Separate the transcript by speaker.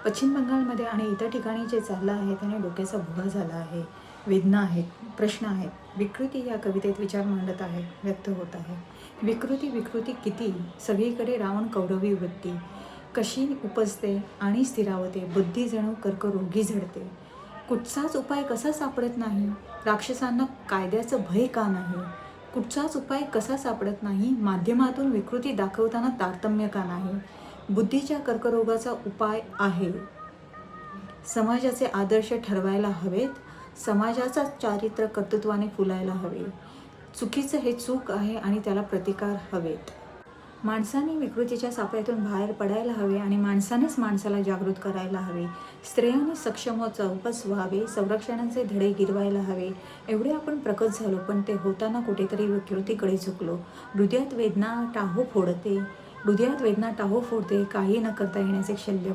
Speaker 1: पश्चिम बंगालमध्ये आणि इतर ठिकाणी जे चाललं आहे त्याने डोक्याचा भुगा झाला आहे. वेदना आहेत, प्रश्न आहेत. विकृती या कवितेत विचार मांडत आहे, व्यक्त होत आहे. विकृती विकृती किती, सगळीकडे रावण कौरवी वृत्ती. कशी उपजते आणि स्थिरावते, बुद्धी जणू कर्करोगी झडते. कुठचाच उपाय कसा सापडत नाही, राक्षसांना कायद्याचं भय का नाही. कुठचाच उपाय कसा सापडत नाही, माध्यमातून विकृती दाखवताना तारतम्य का नाही. बुद्धीच्या कर्करोगाचा उपाय आहे. समाजाचे आदर्श ठरवायला हवेत, समाजाचा चारित्र्य कर्तृत्वाने फुलायला हवे. चुकीचं हे चूक आहे आणि त्याला प्रतिकार हवेत. माणसाने विकृतीच्या सापळ्यातून बाहेर पडायला हवे आणि माणसानेच माणसाला जागृत करायला हवे. स्त्रियांनी सक्षम व चौकस व्हावे, संरक्षणाचे धडे गिरवायला हवे. एवढे आपण प्रकट झालो, पण ते होताना कुठेतरी विकृतीकडे झुकलो. हृदयात वेदना टाहो फोडते, काही न करता येण्याचे शल्य